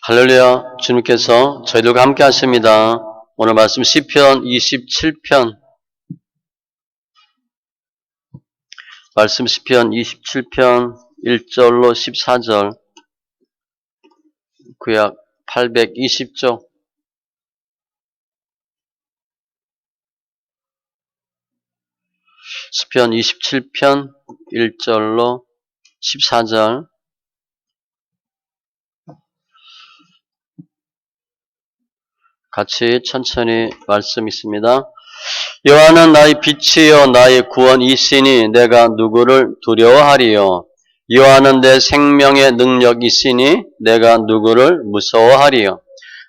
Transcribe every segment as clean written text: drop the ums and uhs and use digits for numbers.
할렐루야. 주님께서 저희들과 함께 하십니다. 오늘 말씀 시편 27편 말씀 시편 27편 1절로 14절 구약 820쪽 시편 27편 1절로 14절 같이 천천히 말씀 있습니다. 여호와는 나의 빛이요 나의 구원이시니 내가 누구를 두려워하리요. 여호와는 내 생명의 능력이시니 내가 누구를 무서워하리요.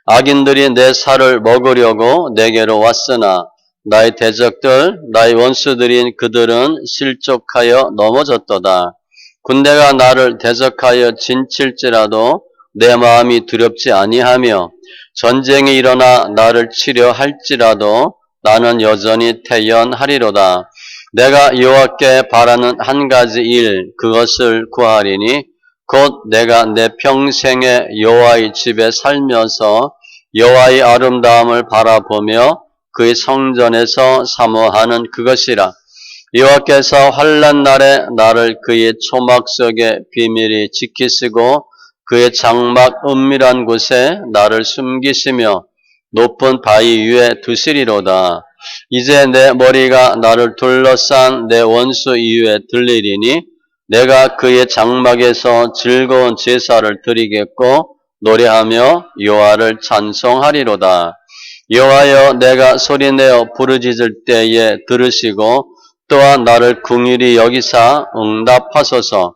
악인들이 내 살을 먹으려고 내게로 왔으나 나의 대적들 나의 원수들인 그들은 실족하여 넘어졌도다. 군대가 나를 대적하여 진칠지라도 내 마음이 두렵지 아니하며 전쟁이 일어나 나를 치려 할지라도 나는 여전히 태연하리로다. 내가 여호와께 바라는 한 가지 일 그것을 구하리니 곧 내가 내 평생에 여호와의 집에 살면서 여호와의 아름다움을 바라보며 그의 성전에서 사모하는 그것이라. 여호와께서 환난 날에 나를 그의 초막 속에 비밀히 지키시고 그의 장막 은밀한 곳에 나를 숨기시며 높은 바위 위에 두시리로다. 이제 내 머리가 나를 둘러싼 내 원수 이후에 들리리니 내가 그의 장막에서 즐거운 제사를 드리겠고 노래하며 여호와를 찬송하리로다. 여호와여 내가 소리내어 부르짖을 때에 들으시고 또한 나를 긍휼히 여기사 응답하소서.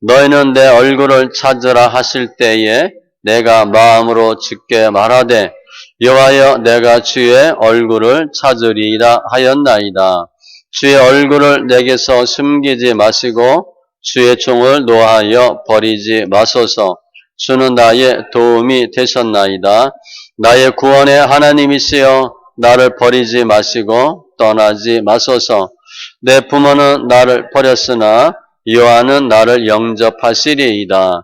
너희는 내 얼굴을 찾으라 하실 때에 내가 마음으로 주께 말하되 여호와여 내가 주의 얼굴을 찾으리이다 하였나이다. 주의 얼굴을 내게서 숨기지 마시고 주의 종을 노하여 버리지 마소서. 주는 나의 도움이 되셨나이다. 나의 구원의 하나님이시여 나를 버리지 마시고 떠나지 마소서. 내 부모는 나를 버렸으나 여호와는 나를 영접하시리이다.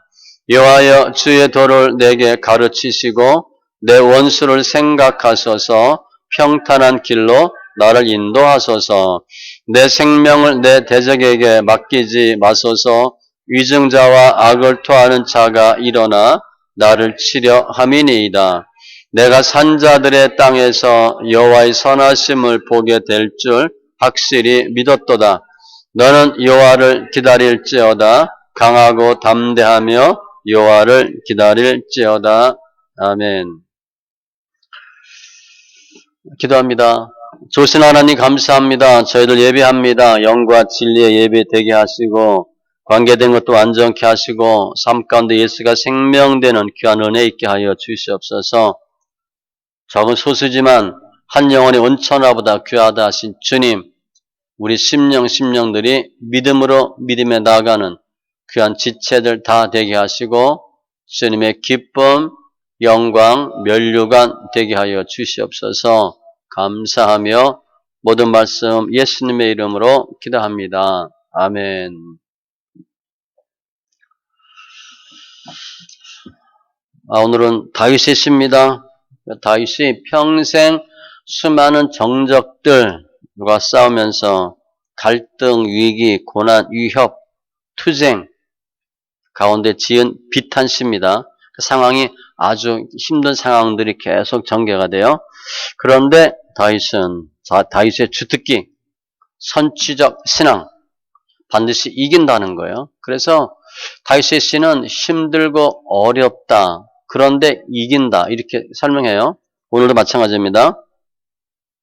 여호와여 주의 도를 내게 가르치시고 내 원수를 생각하소서. 평탄한 길로 나를 인도하소서. 내 생명을 내 대적에게 맡기지 마소서. 위증자와 악을 토하는 자가 일어나 나를 치려 함이니이다. 내가 산자들의 땅에서 여호와의 선하심을 보게 될 줄 확실히 믿었도다. 너는 여호와를 기다릴지어다. 강하고 담대하며 여호와를 기다릴지어다. 아멘. 기도합니다. 좋으신 하나님 감사합니다. 저희들 예배합니다. 영과 진리의 예배 되게 하시고 관계된 것도 완전케 하시고 삶 가운데 예수가 생명되는 귀한 은혜 있게 하여 주시옵소서. 적은 소수지만 한 영혼의 온천하보다 귀하다 하신 주님, 우리 심령들이 믿음으로 믿음에 나아가는 귀한 지체들 다 되게 하시고 주님의 기쁨, 영광, 면류관 되게 하여 주시옵소서. 감사하며 모든 말씀 예수님의 이름으로 기도합니다. 아멘. 오늘은 다윗의 시입니다. 다윗이 평생 수많은 정적들과 싸우면서 갈등, 위기, 고난, 위협, 투쟁 가운데 지은 비탄시입니다. 그 상황이 아주 힘든 상황들이 계속 전개가 돼요. 그런데 다윗의 주특기, 선취적 신앙, 반드시 이긴다는 거예요. 그래서 다윗의 시는 힘들고 어렵다. 그런데 이긴다. 이렇게 설명해요. 오늘도 마찬가지입니다.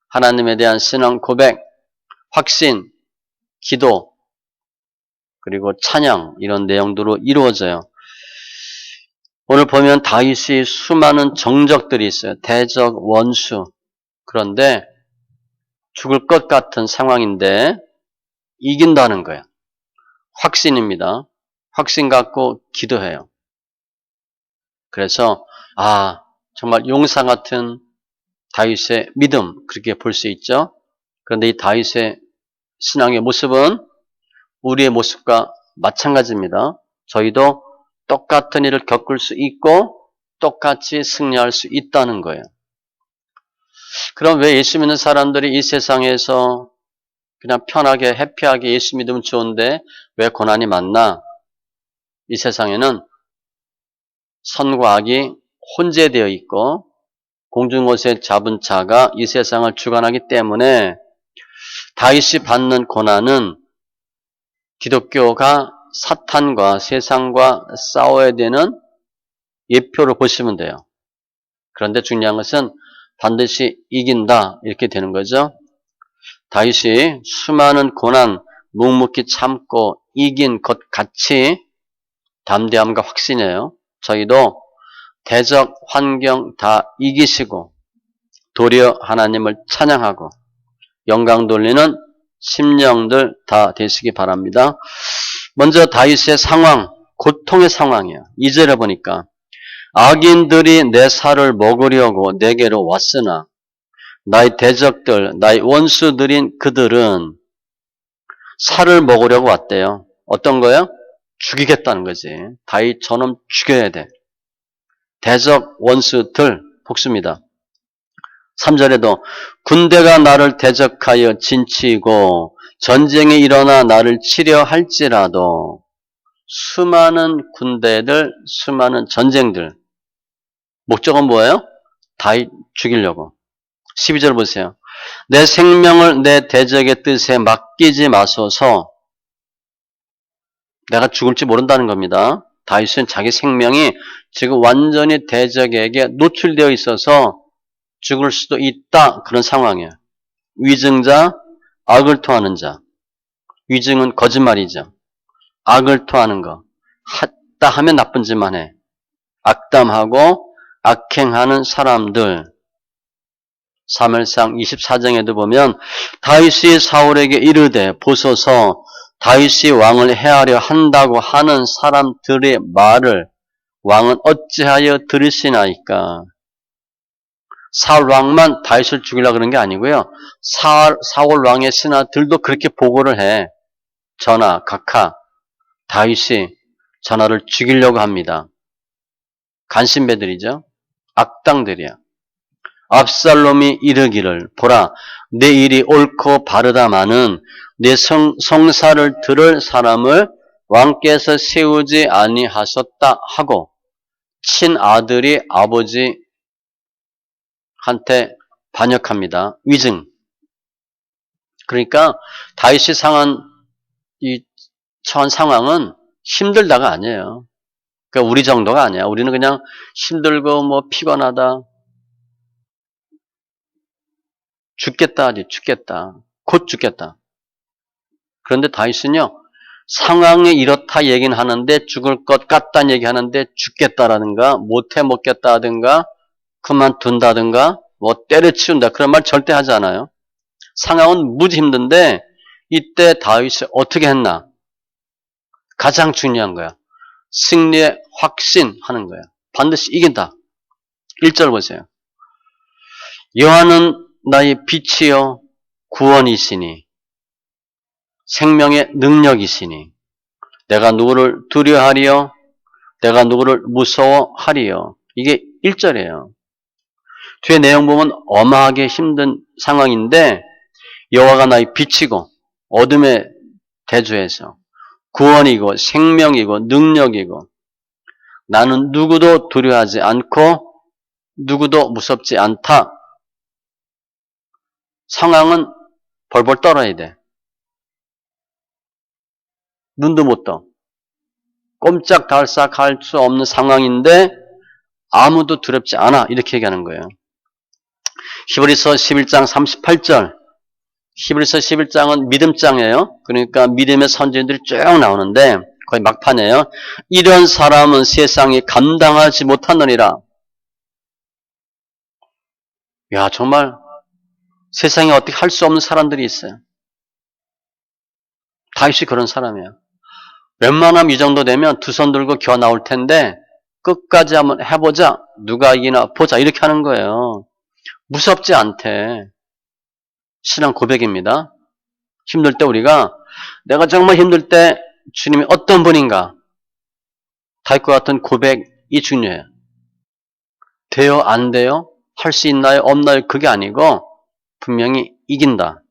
하나님에 대한 신앙 고백, 확신, 기도, 그리고 찬양 이런 내용들로 이루어져요. 오늘 보면 다윗이 수많은 정적들이 있어요. 대적, 원수. 그런데 죽을 것 같은 상황인데 이긴다는 거예요. 확신입니다. 확신 갖고 기도해요. 그래서 정말 용사 같은 다윗의 믿음 그렇게 볼 수 있죠. 그런데 이 다윗의 신앙의 모습은 우리의 모습과 마찬가지입니다. 저희도 똑같은 일을 겪을 수 있고 똑같이 승리할 수 있다는 거예요. 그럼 왜 예수 믿는 사람들이 이 세상에서 그냥 편하게 해피하게 예수 믿으면 좋은데 왜 고난이 많나? 이 세상에는 선과 악이 혼재되어 있고 공중옷에 잡은 자가 이 세상을 주관하기 때문에 다윗이 받는 고난은 기독교가 사탄과 세상과 싸워야 되는 예표로 보시면 돼요. 그런데 중요한 것은 반드시 이긴다 이렇게 되는 거죠. 다윗이 수많은 고난 묵묵히 참고 이긴 것 같이 담대함과 확신이에요. 저희도 대적 환경 다 이기시고 도리어 하나님을 찬양하고 영광 돌리는 심령들 다 되시기 바랍니다. 먼저 다윗의 상황, 고통의 상황이에요. 2절에 보니까 악인들이 내 살을 먹으려고 내게로 왔으나 나의 대적들, 나의 원수들인 그들은 살을 먹으려고 왔대요. 어떤 거요? 죽이겠다는 거지. 다윗 저놈 죽여야 돼. 대적 원수들 복수입니다. 3절에도 군대가 나를 대적하여 진치고 전쟁이 일어나 나를 치려 할지라도 수많은 군대들, 수많은 전쟁들 목적은 뭐예요? 다윗 죽이려고. 12절 보세요. 내 생명을 내 대적의 뜻에 맡기지 마소서. 내가 죽을지 모른다는 겁니다. 다윗은 자기 생명이 지금 완전히 대적에게 노출되어 있어서 죽을 수도 있다. 그런 상황이에요. 위증자, 악을 토하는 자. 위증은 거짓말이죠. 악을 토하는 거. 했다 하면 나쁜 짓만 해. 악담하고 악행하는 사람들. 사무엘상 24장에도 보면 다윗이 사울에게 이르되 보소서 다윗이 왕을 해하려 한다고 하는 사람들의 말을 왕은 어찌하여 들으시나이까. 사울 왕만 다윗을 죽이려고 그런 게 아니고요. 사울 왕의 신하들도 그렇게 보고를 해. 전하, 각하, 다윗이 전하를 죽이려고 합니다. 간신배들이죠. 악당들이야. 압살롬이 이르기를 보라 내 일이 옳고 바르다마는 내 성사를 들을 사람을 왕께서 세우지 아니하셨다 하고 친아들이 아버지한테 반역합니다. 위증. 그러니까 다윗이 처한 상황은 힘들다가 아니에요. 그러니까 우리 정도가 아니야. 우리는 그냥 힘들고 뭐 피곤하다. 죽겠다 하지, 죽겠다. 곧 죽겠다. 그런데 다윗은요, 상황이 이렇다 얘기는 하는데 죽을 것 같다는 얘기 하는데 죽겠다라든가 못해 먹겠다든가 그만둔다든가 뭐 때려치운다 그런 말 절대 하지 않아요. 상황은 무지 힘든데 이때 다윗이 어떻게 했나? 가장 중요한 거야. 승리의 확신하는 거야. 반드시 이긴다. 1절 보세요. 여호와는 나의 빛이요 구원이시니 생명의 능력이시니 내가 누구를 두려워하리요 내가 누구를 무서워하리요. 이게 1절이에요. 뒤에 내용 보면 어마하게 힘든 상황인데 여호와가 나의 빛이고 어둠의 대조해서 구원이고 생명이고 능력이고 나는 누구도 두려워하지 않고 누구도 무섭지 않다. 상황은 벌벌 떨어야 돼. 눈도 못 떠. 꼼짝달싹 할 수 없는 상황인데 아무도 두렵지 않아. 이렇게 얘기하는 거예요. 히브리서 11장 38절. 히브리서 11장은 믿음장이에요. 그러니까 믿음의 선지자들이 쭉 나오는데 거의 막판이에요. 이런 사람은 세상이 감당하지 못하느니라. 야, 정말 세상에 어떻게 할 수 없는 사람들이 있어요. 다윗이 그런 사람이에요. 웬만하면 이 정도 되면 두 손 들고 기어 나올 텐데 끝까지 한번 해보자. 누가 이기나 보자. 이렇게 하는 거예요. 무섭지 않대. 신앙 고백입니다. 힘들 때 우리가 내가 정말 힘들 때 주님이 어떤 분인가 다윗과 같은 고백이 중요해요. 돼요? 안 돼요? 할 수 있나요? 없나요? 그게 아니고 분명히 이긴다.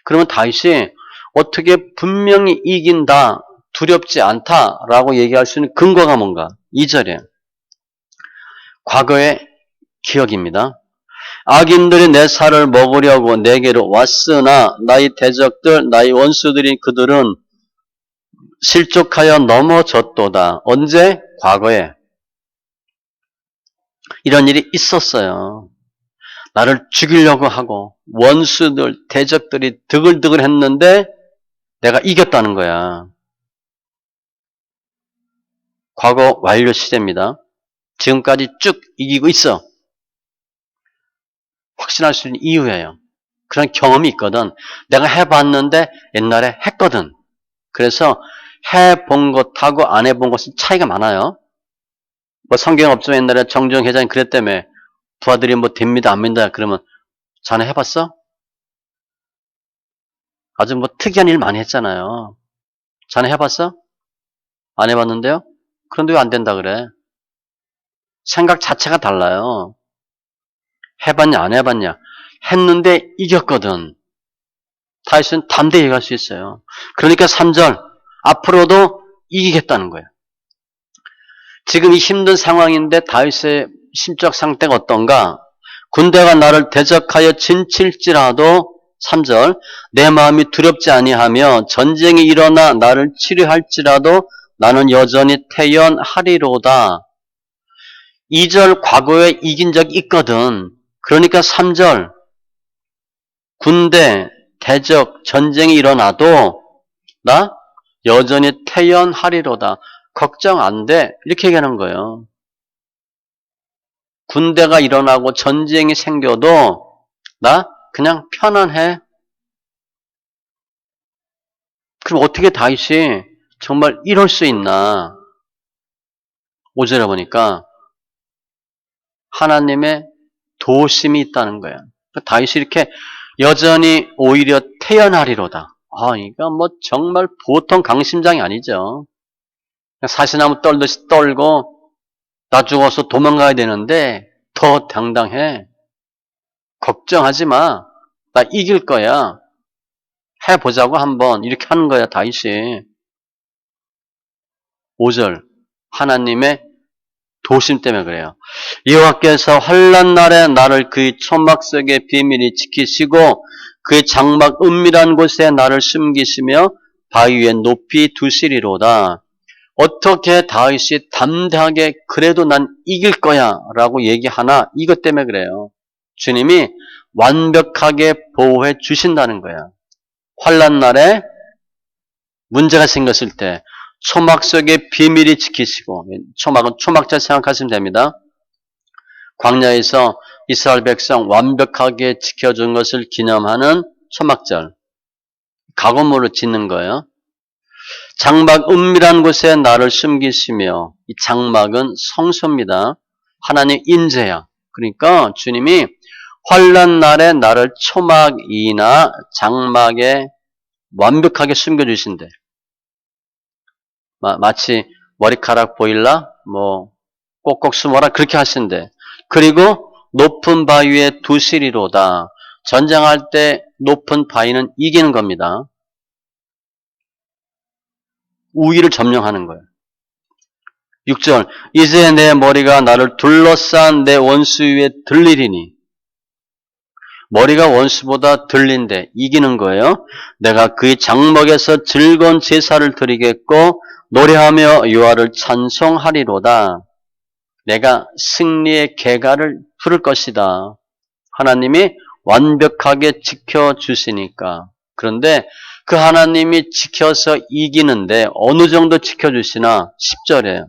그러면 다윗이 어떻게 분명히 이긴다, 두렵지 않다라고 얘기할 수 있는 근거가 뭔가? 2절에 과거의 기억입니다. 악인들이 내 살을 먹으려고 내게로 왔으나 나의 대적들, 나의 원수들이 그들은 실족하여 넘어졌도다. 언제? 과거에. 이런 일이 있었어요. 나를 죽이려고 하고 원수들, 대적들이 드글드글 했는데 내가 이겼다는 거야. 과거 완료 시대입니다. 지금까지 쭉 이기고 있어. 확신할 수 있는 이유예요. 그런 경험이 있거든. 내가 해봤는데 옛날에 했거든. 그래서 해본 것하고 안 해본 것은 차이가 많아요. 뭐 성경 없지만 옛날에 정주영 회장이 그랬다며. 부하들이 뭐 됩니다 안 됩니다 그러면 자네 해봤어? 아주 뭐 특이한 일 많이 했잖아요. 자네 해봤어? 안 해봤는데요? 그런데 왜 안 된다 그래? 생각 자체가 달라요. 해봤냐 안 해봤냐. 했는데 이겼거든. 다윗은 담대히 갈 수 있어요. 그러니까 3절 앞으로도 이기겠다는 거예요. 지금 이 힘든 상황인데 다윗의 심적 상태가 어떤가? 군대가 나를 대적하여 진칠지라도 3절 내 마음이 두렵지 아니하며 전쟁이 일어나 나를 치료할지라도 나는 여전히 태연하리로다. 2절 과거에 이긴 적이 있거든. 그러니까 3절 군대, 대적, 전쟁이 일어나도 나 여전히 태연하리로다. 걱정 안 돼. 이렇게 얘기하는 거예요. 군대가 일어나고 전쟁이 생겨도 나 그냥 편안해. 그럼 어떻게 다윗이 정말 이럴 수 있나? 5절에 보니까 하나님의 도심이 있다는 거야. 다윗이 이렇게 여전히 오히려 태연하리로다. 그러니까 뭐 정말 보통 강심장이 아니죠. 사시나무 떨듯이 떨고 나 죽어서 도망가야 되는데 더 당당해. 걱정하지 마. 나 이길 거야. 해보자고 한번 이렇게 하는 거야 다윗이. 5절 하나님의 도심 때문에 그래요. 여호와께서 환난 날에 나를 그의 초막 속에 비밀히 지키시고 그의 장막 은밀한 곳에 나를 숨기시며 바위 위에 높이 두시리로다. 어떻게 다윗이 담대하게 그래도 난 이길 거야 라고 얘기하나? 이것 때문에 그래요. 주님이 완벽하게 보호해 주신다는 거야. 환난 날에 문제가 생겼을 때 초막 속에 비밀이 지키시고, 초막은 초막절 생각하시면 됩니다. 광야에서 이스라엘 백성 완벽하게 지켜준 것을 기념하는 초막절. 가공물을 짓는 거예요. 장막 은밀한 곳에 나를 숨기시며, 이 장막은 성소입니다. 하나님 인재야. 그러니까 주님이 환난 날에 나를 초막이나 장막에 완벽하게 숨겨주신대. 마치 머리카락 보일라, 뭐 꼭꼭 숨어라 그렇게 하신대. 그리고 높은 바위에 두시리로다. 전쟁할 때 높은 바위는 이기는 겁니다. 우위를 점령하는 거예요. 6절 이제 내 머리가 나를 둘러싼 내 원수 위에 들리리니. 머리가 원수보다 들린데 이기는 거예요. 내가 그의 장막에서 즐거운 제사를 드리겠고 노래하며 여호와를 찬송하리로다. 내가 승리의 계가를 부를 것이다. 하나님이 완벽하게 지켜주시니까. 그런데 그 하나님이 지켜서 이기는데 어느 정도 지켜주시나? 10절에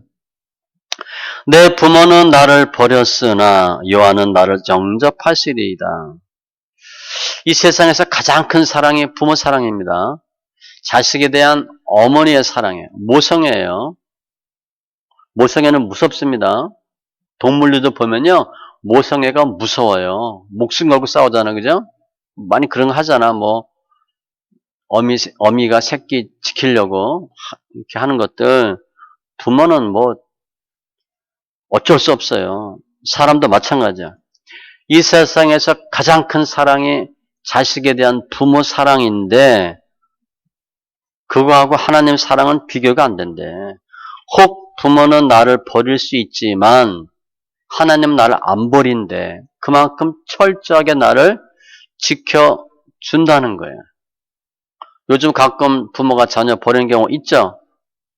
내 부모는 나를 버렸으나 여호와는 나를 영접하시리이다. 이 세상에서 가장 큰 사랑이 부모 사랑입니다. 자식에 대한 어머니의 사랑이에요. 모성애예요. 모성애는 무섭습니다. 동물들도 보면요. 모성애가 무서워요. 목숨 걸고 싸우잖아. 그죠? 많이 그런 거 하잖아. 뭐 어미가 새끼 지키려고 이렇게 하는 것들 부모는 뭐 어쩔 수 없어요. 사람도 마찬가지야. 이 세상에서 가장 큰 사랑이 자식에 대한 부모 사랑인데 그거하고 하나님 사랑은 비교가 안 된대. 혹 부모는 나를 버릴 수 있지만 하나님은 나를 안 버린대. 그만큼 철저하게 나를 지켜준다는 거예요. 요즘 가끔 부모가 자녀 버리는 경우 있죠.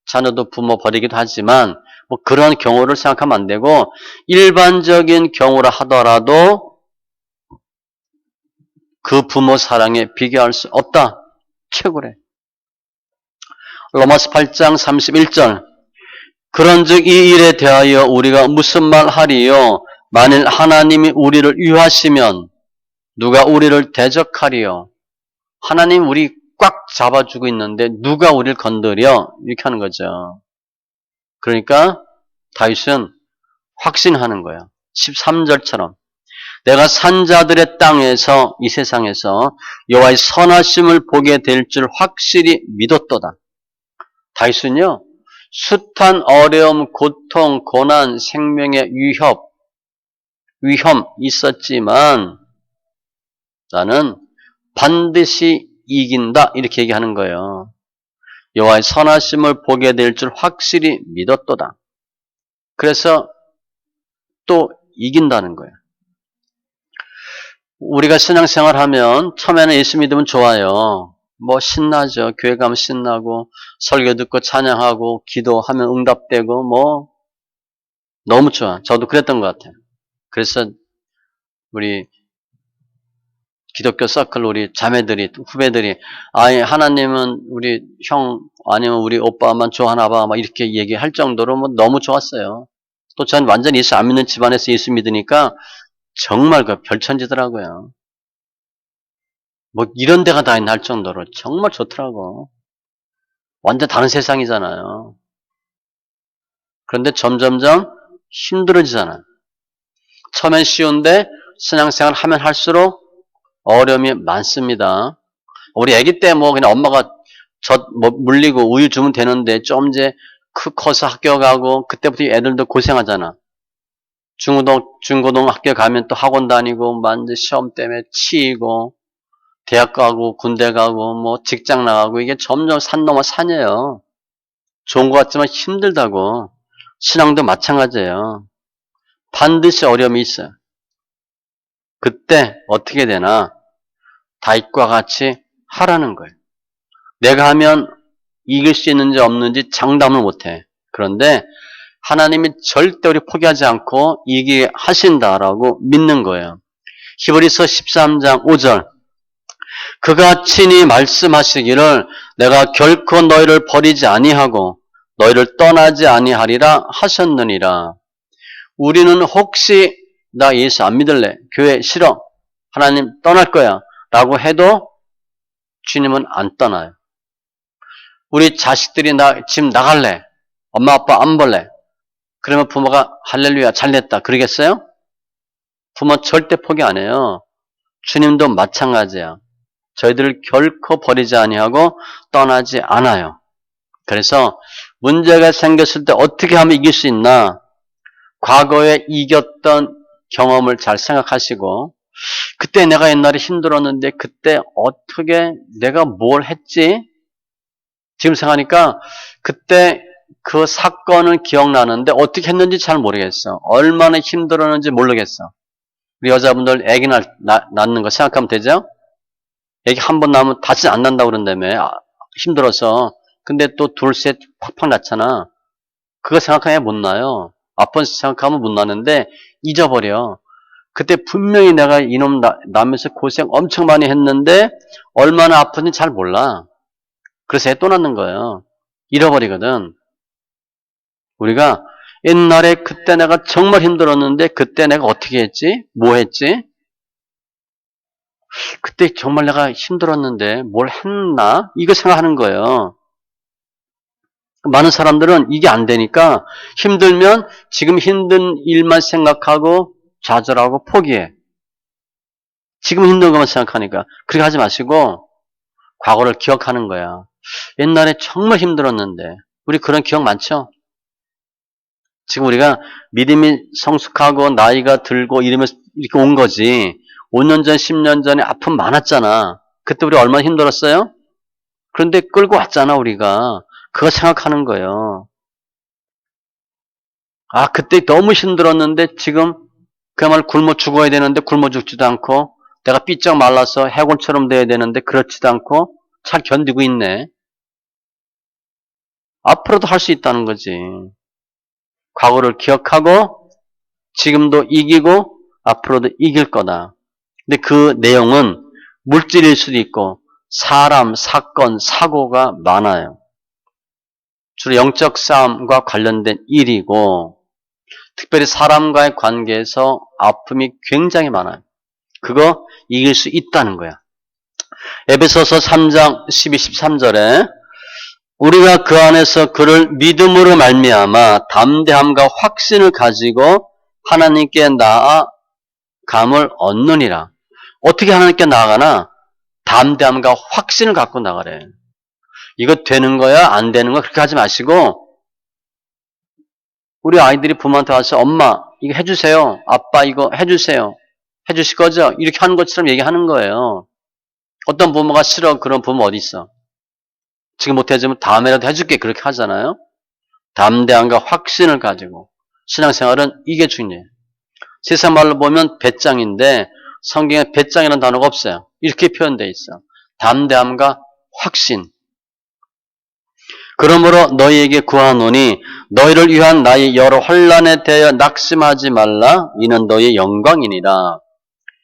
자녀도 부모 버리기도 하지만 뭐 그런 경우를 생각하면 안 되고 일반적인 경우라 하더라도 그 부모 사랑에 비교할 수 없다. 최고래. 로마서 8장 31절 그런즉 이 일에 대하여 우리가 무슨 말 하리요? 만일 하나님이 우리를 위하시면 누가 우리를 대적하리요? 하나님 우리 꽉 잡아주고 있는데 누가 우리를 건드려? 이렇게 하는 거죠. 그러니까 다윗은 확신하는 거예요. 13절처럼 내가 산자들의 땅에서 이 세상에서 여호와의 선하심을 보게 될 줄 확실히 믿었도다. 다윗은요. 숱한 어려움, 고통, 고난, 생명의 위험 있었지만 나는 반드시 이긴다 이렇게 얘기하는 거예요. 여호와의 선하심을 보게 될 줄 확실히 믿었도다. 그래서 또 이긴다는 거예요. 우리가 신앙생활하면 처음에는 예수 믿으면 좋아요. 뭐 신나죠. 교회 가면 신나고 설교 듣고 찬양하고 기도하면 응답되고 뭐 너무 좋아. 저도 그랬던 것 같아요. 그래서 우리 기독교 서클 우리 자매들이 후배들이 아예 하나님은 우리 형 아니면 우리 오빠만 좋아하나 봐 막 이렇게 얘기할 정도로 뭐 너무 좋았어요. 또 전 완전히 예수 안 믿는 집안에서 예수 믿으니까 정말 그 별천지더라고요. 뭐 이런 데가 다 있나 할 정도로 정말 좋더라고. 완전 다른 세상이잖아요. 그런데 점점점 힘들어지잖아. 처음엔 쉬운데 신앙생활 하면 할수록 어려움이 많습니다. 우리 아기 때 뭐 그냥 엄마가 뭐 물리고 우유 주면 되는데 좀 이제 커서 학교 가고 그때부터 애들도 고생하잖아. 중고등 학교 가면 또 학원 다니고 만지 시험 때문에 치이고 대학 가고 군대 가고 뭐 직장 나가고 이게 점점 산 넘어 산이에요. 좋은 것 같지만 힘들다고. 신앙도 마찬가지예요. 반드시 어려움이 있어요. 그때 어떻게 되나? 다윗과 같이 하라는 거예요. 내가 하면 이길 수 있는지 없는지 장담을 못해. 그런데 하나님이 절대 우리 포기하지 않고 이기게 하신다라고 믿는 거예요. 히브리서 13장 5절 그가 친히 말씀하시기를 내가 결코 너희를 버리지 아니하고 너희를 떠나지 아니하리라 하셨느니라. 우리는 혹시 나 예수 안 믿을래. 교회 싫어. 하나님 떠날 거야. 라고 해도 주님은 안 떠나요. 우리 자식들이 집 나갈래. 엄마 아빠 안 볼래. 그러면 부모가 할렐루야 잘됐다. 그러겠어요? 부모 절대 포기 안 해요. 주님도 마찬가지야. 저희들을 결코 버리지 아니하고 떠나지 않아요. 그래서 문제가 생겼을 때 어떻게 하면 이길 수 있나? 과거에 이겼던 경험을 잘 생각하시고 그때 내가 옛날에 힘들었는데 그때 어떻게 내가 뭘 했지? 지금 생각하니까 그때 그 사건은 기억나는데 어떻게 했는지 잘 모르겠어. 얼마나 힘들었는지 모르겠어. 우리 여자분들 아기 낳는 거 생각하면 되죠? 아기 한 번 낳으면 다시 안 난다고 그런다며. 힘들어서. 근데 또 둘, 셋 팍팍 낳잖아. 그거 생각하면 못 나요. 아픈 생각하면 못 나는데 잊어버려. 그때 분명히 내가 이놈 낳으면서 고생 엄청 많이 했는데 얼마나 아픈지 잘 몰라. 그래서 애 또 낳는 거예요. 잃어버리거든. 우리가 옛날에 그때 내가 정말 힘들었는데 그때 내가 어떻게 했지? 뭐 했지? 그때 정말 내가 힘들었는데 뭘 했나? 이거 생각하는 거예요. 많은 사람들은 이게 안 되니까 힘들면 지금 힘든 일만 생각하고 좌절하고 포기해. 지금 힘든 것만 생각하니까. 그렇게 하지 마시고 과거를 기억하는 거야. 옛날에 정말 힘들었는데 우리 그런 기억 많죠? 지금 우리가 믿음이 성숙하고 나이가 들고 이러면서 이렇게 온 거지. 5년 전, 10년 전에 아픔 많았잖아. 그때 우리 얼마나 힘들었어요? 그런데 끌고 왔잖아, 우리가. 그거 생각하는 거예요. 아, 그때 너무 힘들었는데 지금 그야말로 굶어 죽어야 되는데 굶어 죽지도 않고 내가 삐쩍 말라서 해골처럼 돼야 되는데 그렇지도 않고 잘 견디고 있네. 앞으로도 할 수 있다는 거지. 과거를 기억하고 지금도 이기고 앞으로도 이길 거다. 근데 그 내용은 물질일 수도 있고 사람, 사건, 사고가 많아요. 주로 영적 싸움과 관련된 일이고 특별히 사람과의 관계에서 아픔이 굉장히 많아요. 그거 이길 수 있다는 거야. 에베소서 3장 12, 13절에 우리가 그 안에서 그를 믿음으로 말미암아 담대함과 확신을 가지고 하나님께 나아감을 얻느니라. 어떻게 하나님께 나아가나? 담대함과 확신을 갖고 나가래. 이거 되는 거야? 안 되는 거야? 그렇게 하지 마시고 우리 아이들이 부모한테 와서 엄마 이거 해주세요. 아빠 이거 해주세요. 해주실 거죠? 이렇게 하는 것처럼 얘기하는 거예요. 어떤 부모가 싫어 그런 부모 어디 있어? 지금 못해주면 다음에라도 해줄게 그렇게 하잖아요. 담대함과 확신을 가지고 신앙생활은 이게 중요해요. 세상 말로 보면 배짱인데 성경에 배짱이라는 단어가 없어요. 이렇게 표현되어 있어. 담대함과 확신. 그러므로 너희에게 구하노니 너희를 위한 나의 여러 혼란에 대하여 낙심하지 말라. 이는 너희의 영광이니라.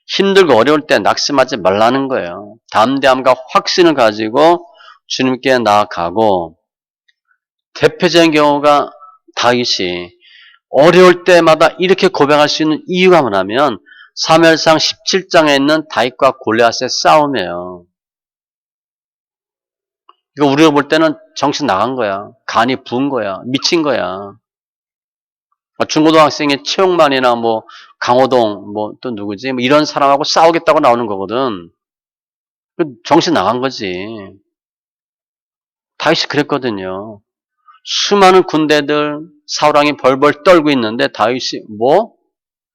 힘들고 어려울 때 낙심하지 말라는 거예요. 담대함과 확신을 가지고 주님께 나아가고 대표적인 경우가 다윗이 어려울 때마다 이렇게 고백할 수 있는 이유가 뭐냐면 사무엘상 17장에 있는 다윗과 골리앗의 싸움이에요. 이거 우리가 볼 때는 정신 나간 거야. 간이 부은 거야. 미친 거야. 중고등학생의 최용만이나 뭐 강호동 뭐 또 누구지 뭐 이런 사람하고 싸우겠다고 나오는 거거든. 정신 나간 거지. 다윗이 그랬거든요. 수많은 군대들 사울왕이 벌벌 떨고 있는데 다윗이 뭐?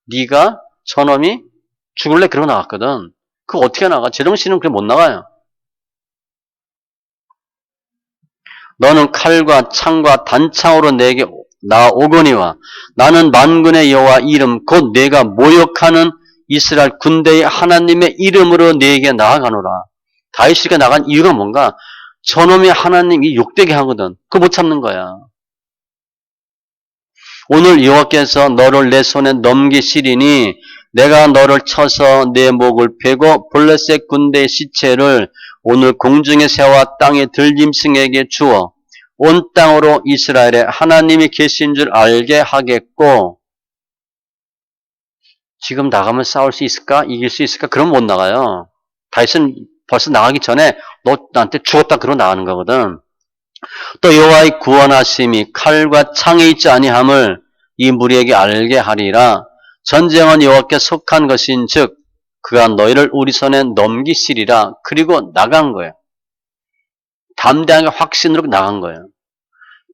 네가 저놈이 죽을래? 그러고 나갔거든. 그거 어떻게 나가? 제정신은 그래 못 나가요. 너는 칼과 창과 단창으로 내게 나오거니와 나는 만군의 여호와 이름 곧 내가 모욕하는 이스라엘 군대의 하나님의 이름으로 내게 나아가노라. 다윗이가 나간 이유가 뭔가? 저놈이 하나님이 욕되게 하거든. 그거 못 참는 거야. 오늘 여호와께서 너를 내 손에 넘기시리니 내가 너를 쳐서 내 목을 베고 블레셋 군대의 시체를 오늘 공중에 새와 땅의 들짐승에게 주어 온 땅으로 이스라엘에 하나님이 계신 줄 알게 하겠고 지금 나가면 싸울 수 있을까? 이길 수 있을까? 그럼 못 나가요. 다윗은 벌써 나가기 전에 너 나한테 죽었다 그러고 나가는 거거든. 또 여호와의 구원하심이 칼과 창에 있지 아니함을 이 무리에게 알게 하리라. 전쟁은 여호와께 속한 것인즉 그가 너희를 우리 손에 넘기시리라. 그리고 나간 거예요. 담대하게 확신으로 나간 거예요.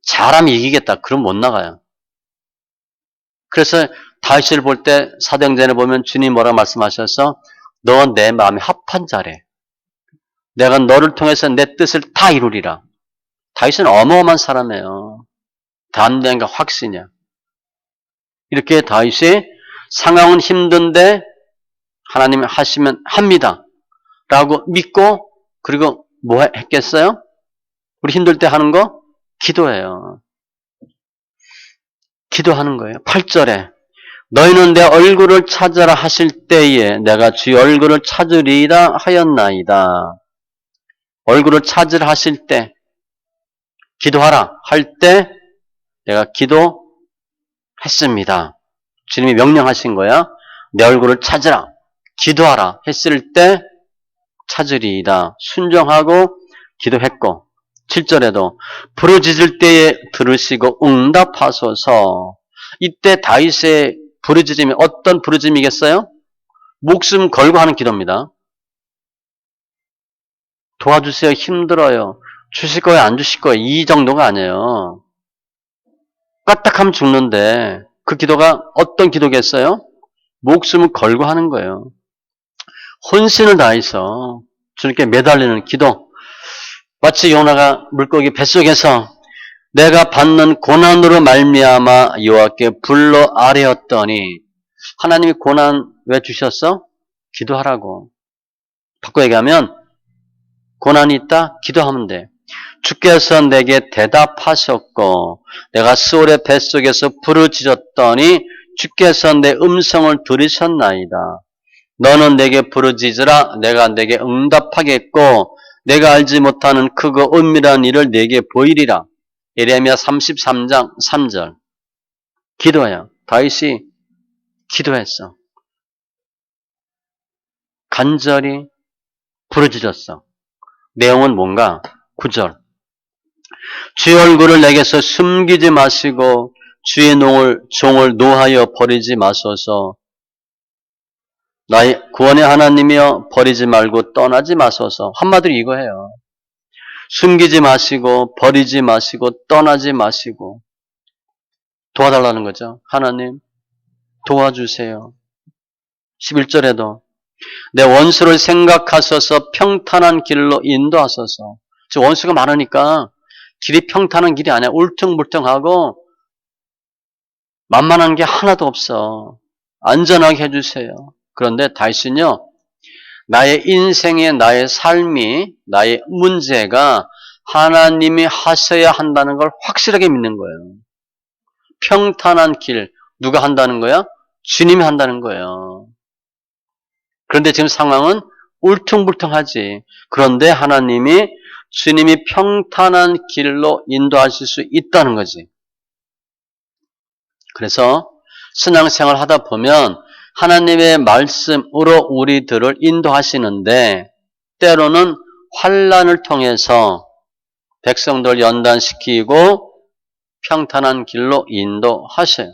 잘하면 이기겠다. 그럼 못 나가요. 그래서 다윗을 볼 때 사도행전에 보면 주님 뭐라 말씀하셔서 너 내 마음에 합한 자래. 내가 너를 통해서 내 뜻을 다 이루리라. 다윗은 어마어마한 사람이에요. 담대함과 확신이야. 이렇게 다윗이 상황은 힘든데 하나님이 하시면 합니다. 라고 믿고 그리고 뭐 했겠어요? 우리 힘들 때 하는 거? 기도해요. 기도하는 거예요. 8절에 너희는 내 얼굴을 찾아라 하실 때에 내가 주의 얼굴을 찾으리라 하였나이다. 얼굴을 찾으라 하실 때 기도하라 할 때 내가 기도했습니다. 주님이 명령하신 거야. 내 얼굴을 찾으라. 기도하라 했을 때 찾으리이다. 순종하고 기도했고 7절에도 부르짖을 때에 들으시고 응답하소서. 이때 다윗의 부르짖음이 어떤 부르짖음이겠어요? 목숨 걸고 하는 기도입니다. 도와주세요. 힘들어요. 주실 거예요? 안 주실 거예요? 이 정도가 아니에요. 까딱하면 죽는데 그 기도가 어떤 기도겠어요? 목숨을 걸고 하는 거예요. 혼신을 다해서 주님께 매달리는 기도. 마치 요나가 물고기 뱃속에서 내가 받는 고난으로 말미암아 여호와께 불러 아뢰었더니 하나님이 고난 왜 주셨어? 기도하라고. 바꿔 얘기하면 고난이 있다? 기도하면 돼. 주께서 내게 대답하셨고 내가 스올의 뱃속에서 부르짖었더니 주께서 내 음성을 들으셨나이다. 너는 내게 부르짖으라 내가 내게 응답하겠고 내가 알지 못하는 크고 은밀한 일을 내게 보이리라. 예레미야 33장 3절. 기도해요. 다윗이 기도했어. 간절히 부르짖었어. 내용은 뭔가? 9절. 주의 얼굴을 내게서 숨기지 마시고 주의 종을 노하여 버리지 마소서. 나의 구원의 하나님이여 버리지 말고 떠나지 마소서. 한마디로 이거예요. 숨기지 마시고 버리지 마시고 떠나지 마시고 도와달라는 거죠. 하나님 도와주세요. 11절에도 내 원수를 생각하소서 평탄한 길로 인도하소서. 저 원수가 많으니까 길이 평탄한 길이 아니야. 울퉁불퉁하고 만만한 게 하나도 없어. 안전하게 해주세요. 그런데 다윗은요. 나의 인생의 나의 삶이 나의 문제가 하나님이 하셔야 한다는 걸 확실하게 믿는 거예요. 평탄한 길 누가 한다는 거야? 주님이 한다는 거예요. 그런데 지금 상황은 울퉁불퉁하지. 그런데 하나님이 주님이 평탄한 길로 인도하실 수 있다는 거지. 그래서 신앙생활 하다 보면 하나님의 말씀으로 우리들을 인도하시는데 때로는 환난을 통해서 백성들 연단시키고 평탄한 길로 인도하셔요.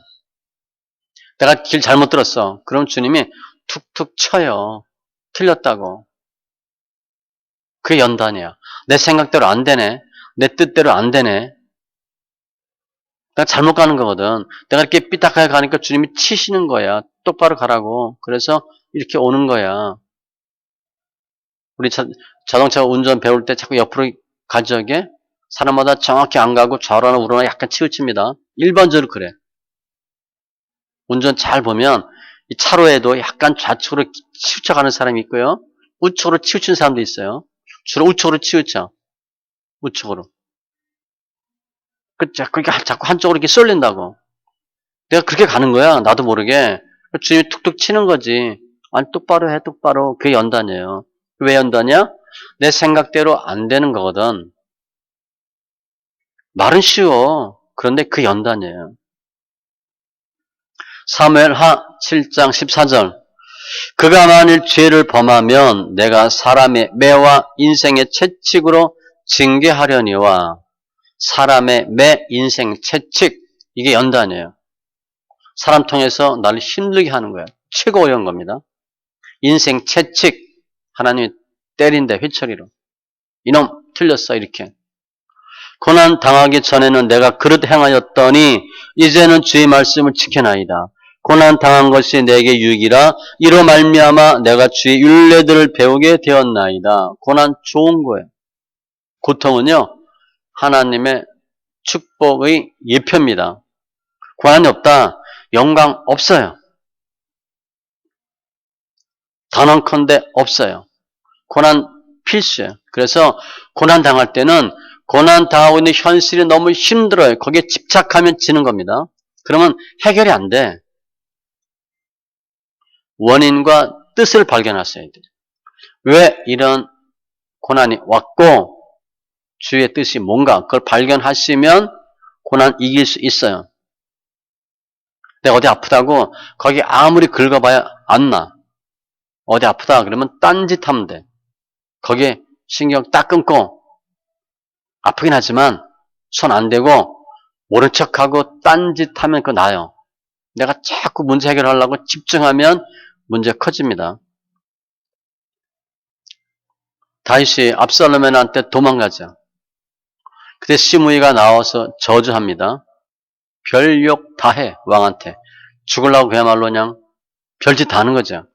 내가 길 잘못 들었어. 그럼 주님이 툭툭 쳐요. 틀렸다고. 그게 연단이야. 내 생각대로 안 되네. 내 뜻대로 안 되네. 내가 잘못 가는 거거든. 내가 이렇게 삐딱하게 가니까 주님이 치시는 거야. 똑바로 가라고. 그래서 이렇게 오는 거야. 우리 자동차 운전 배울 때 자꾸 옆으로 가죠, 이게? 사람마다 정확히 안 가고 좌로나 우로나 약간 치우칩니다. 일반적으로 그래. 운전 잘 보면 이 차로에도 약간 좌측으로 치우쳐가는 사람이 있고요. 우측으로 치우친 사람도 있어요. 주로 우측으로 치우쳐. 우측으로. 그러니까 자꾸 한쪽으로 이렇게 쏠린다고. 내가 그렇게 가는 거야. 나도 모르게. 주님이 툭툭 치는 거지. 아니, 똑바로 해, 똑바로. 그게 연단이에요. 왜 연단이야? 내 생각대로 안 되는 거거든. 말은 쉬워. 그런데 그 연단이에요. 사무엘하 7장 14절. 그가 만일 죄를 범하면 내가 사람의 매와 인생의 채찍으로 징계하려니와 사람의 매 인생 채찍 이게 연단이에요. 사람 통해서 나를 힘들게 하는 거예요. 최고 어려운 겁니다. 인생 채찍 하나님이 때린다 회초리로. 이놈 틀렸어 이렇게. 고난 당하기 전에는 내가 그릇 행하였더니 이제는 주의 말씀을 지켜나이다. 고난 당한 것이 내게 유익이라 이로 말미암아 내가 주의 율례들을 배우게 되었나이다. 고난 좋은 거예요. 고통은요 하나님의 축복의 예표입니다. 고난이 없다. 영광 없어요. 단언컨대 없어요. 고난 필수예요. 그래서 고난 당할 때는 고난 당하고 있는 현실이 너무 힘들어요. 거기에 집착하면 지는 겁니다. 그러면 해결이 안 돼. 원인과 뜻을 발견하셔야 돼요. 왜 이런 고난이 왔고 주의 뜻이 뭔가 그걸 발견하시면 고난 이길 수 있어요. 내가 어디 아프다고 거기 아무리 긁어봐야 안 나. 어디 아프다 그러면 딴짓하면 돼. 거기에 신경 딱 끊고 아프긴 하지만 손 안 대고 모른 척하고 딴짓하면 그거 나아요. 내가 자꾸 문제 해결하려고 집중하면 문제 커집니다. 다윗이 압살롬한테 도망가자. 그때 시므이가 나와서 저주합니다. 별욕 다 해, 왕한테. 죽으려고 그야말로 그냥 별짓 다 하는 거죠.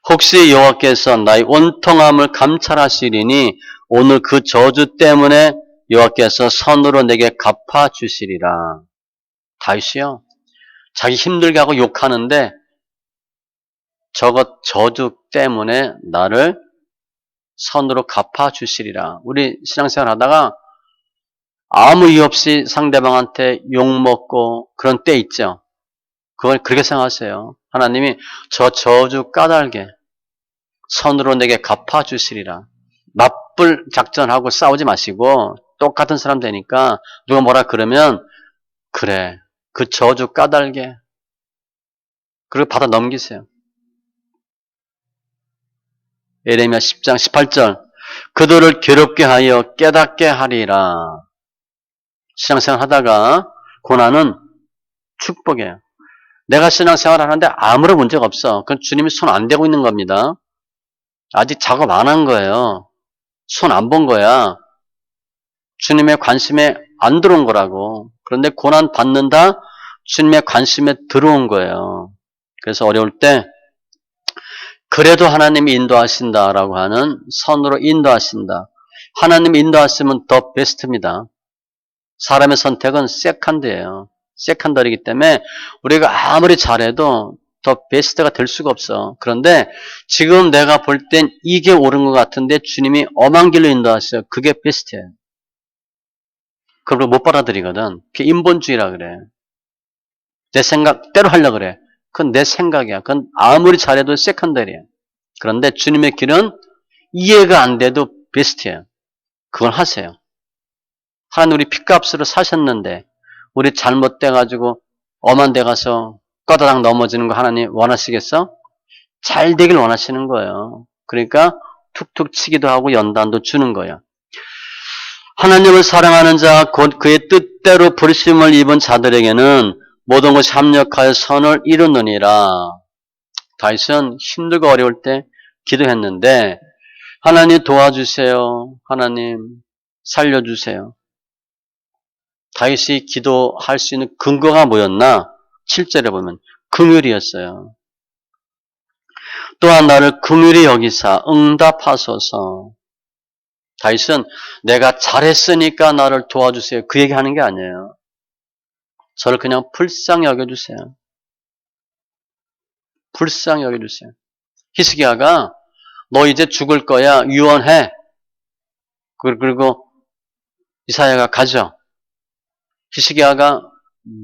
혹시 여호와께서 나의 원통함을 감찰하시리니 오늘 그 저주 때문에 여호와께서 선으로 내게 갚아주시리라. 다윗이요. 자기 힘들게 하고 욕하는데 저것 저주 때문에 나를 선으로 갚아주시리라. 우리 신앙생활 하다가 아무 이유 없이 상대방한테 욕먹고 그런 때 있죠. 그걸 그렇게 생각하세요. 하나님이 저 저주 까닭에 선으로 내게 갚아주시리라. 맞불 작전하고 싸우지 마시고 똑같은 사람 되니까 누가 뭐라 그러면 그래 그 저주 까닭에 그리고 받아 넘기세요. 예레미야 10장 18절 그들을 괴롭게 하여 깨닫게 하리라. 신앙생활 하다가 고난은 축복이에요. 내가 신앙생활 하는데 아무런 문제가 없어. 그건 주님이 손 안 대고 있는 겁니다. 아직 작업 안 한 거예요. 손 안 본 거야. 주님의 관심에 안 들어온 거라고. 그런데 고난 받는다? 주님의 관심에 들어온 거예요. 그래서 어려울 때 그래도 하나님이 인도하신다라고 하는 선으로 인도하신다. 하나님이 인도하시면 더 베스트입니다. 사람의 선택은 세컨드예요. 세컨더리기 때문에 우리가 아무리 잘해도 더 베스트가 될 수가 없어. 그런데 지금 내가 볼 땐 이게 옳은 것 같은데 주님이 엄한 길로 인도하셔요. 그게 베스트예요. 그걸 못 받아들이거든. 그게 인본주의라 그래. 내 생각대로 하려고 그래. 그건 내 생각이야. 그건 아무리 잘해도 세컨더리야. 그런데 주님의 길은 이해가 안 돼도 베스트예요. 그걸 하세요. 하나님 우리 핏값으로 사셨는데 우리 잘못돼가지고 엄한 데 가서 꺼다닥 넘어지는 거 하나님 원하시겠어? 잘 되길 원하시는 거예요. 그러니까 툭툭 치기도 하고 연단도 주는 거예요. 하나님을 사랑하는 자, 곧 그의 뜻대로 부르심을 입은 자들에게는 모든 것이 합력하여 선을 이루느니라. 다윗은 힘들고 어려울 때 기도했는데 하나님 도와주세요. 하나님 살려주세요. 다윗이 기도할 수 있는 근거가 뭐였나? 7절에 보면 긍휼이었어요. 또한 나를 긍휼히 여기사 응답하소서. 다윗은 내가 잘했으니까 나를 도와주세요. 그 얘기하는 게 아니에요. 저를 그냥 불쌍히 여겨주세요. 불쌍히 여겨주세요. 히스기야가 너 이제 죽을 거야. 유언해. 그리고 이사야가 가죠. 히스기야가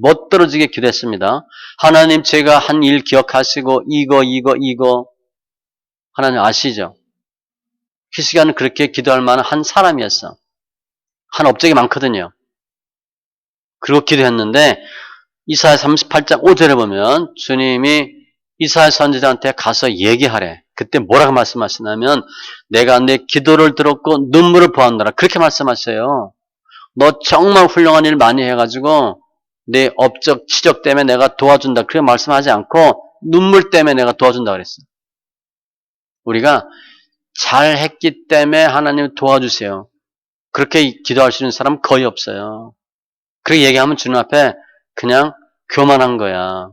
멋들어지게 기도했습니다. 하나님 제가 한 일 기억하시고 이거 하나님 아시죠? 히스기야는 그렇게 기도할 만한 한 사람이었어. 한 업적이 많거든요. 그리고 기도했는데 이사야 38장 5절에 보면 주님이 이사야 선지자한테 가서 얘기하래. 그때 뭐라고 말씀하시냐면 내가 내 기도를 들었고 눈물을 보았노라. 그렇게 말씀하셔요. 너 정말 훌륭한 일 많이 해가지고 내 업적, 치적 때문에 내가 도와준다. 그렇게 말씀하지 않고 눈물 때문에 내가 도와준다 그랬어. 우리가 잘했기 때문에 하나님 도와주세요. 그렇게 기도할 수 있는 사람 거의 없어요. 그렇게 얘기하면 주님 앞에 그냥 교만한 거야.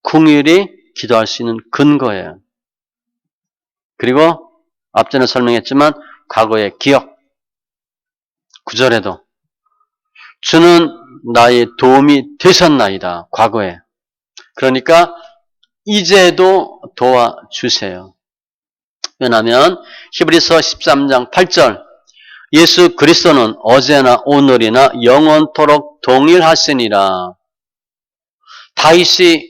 긍휼히 기도할 수 있는 근거예요. 그리고 앞전에 설명했지만 과거의 기억, 9절에도 주는 나의 도움이 되셨나이다. 과거에. 그러니까 이제도 도와주세요. 왜냐하면 히브리서 13장 8절 예수 그리스도는 어제나 오늘이나 영원토록 동일하시니라. 다윗이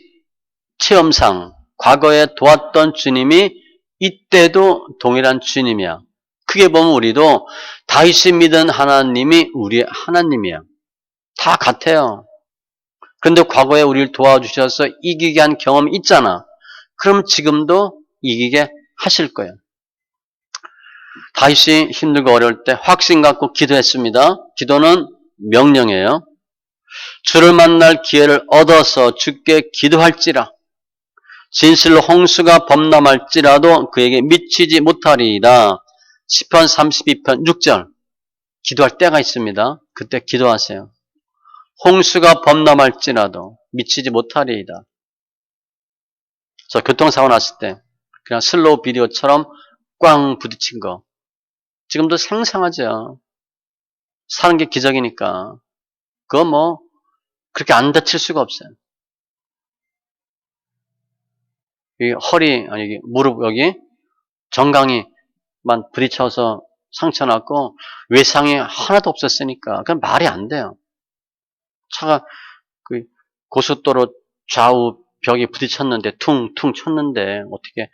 체험상 과거에 도왔던 주님이 이때도 동일한 주님이야. 크게 보면 우리도 다윗이 믿은 하나님이 우리의 하나님이야. 다 같아요. 그런데 과거에 우리를 도와주셔서 이기게 한 경험이 있잖아. 그럼 지금도 이기게 하실 거예요. 다윗이 힘들고 어려울 때 확신 갖고 기도했습니다. 기도는 명령이에요. 주를 만날 기회를 얻어서 주께 기도할지라. 진실로 홍수가 범람할지라도 그에게 미치지 못하리이다. 시편 32편 6절. 기도할 때가 있습니다. 그때 기도하세요. 홍수가 범람할지라도 미치지 못하리이다. 저 교통사고 났을 때 그냥 슬로우 비디오처럼 꽝 부딪힌 거. 지금도 생생하죠. 사는 게 기적이니까. 그거 뭐 그렇게 안 다칠 수가 없어요. 이 허리, 아니 무릎 여기 정강이만 부딪혀서 상처 났고 외상이 하나도 없었으니까 그건 말이 안 돼요. 차가 그 고속도로 좌우 벽에 부딪혔는데 퉁퉁 쳤는데 어떻게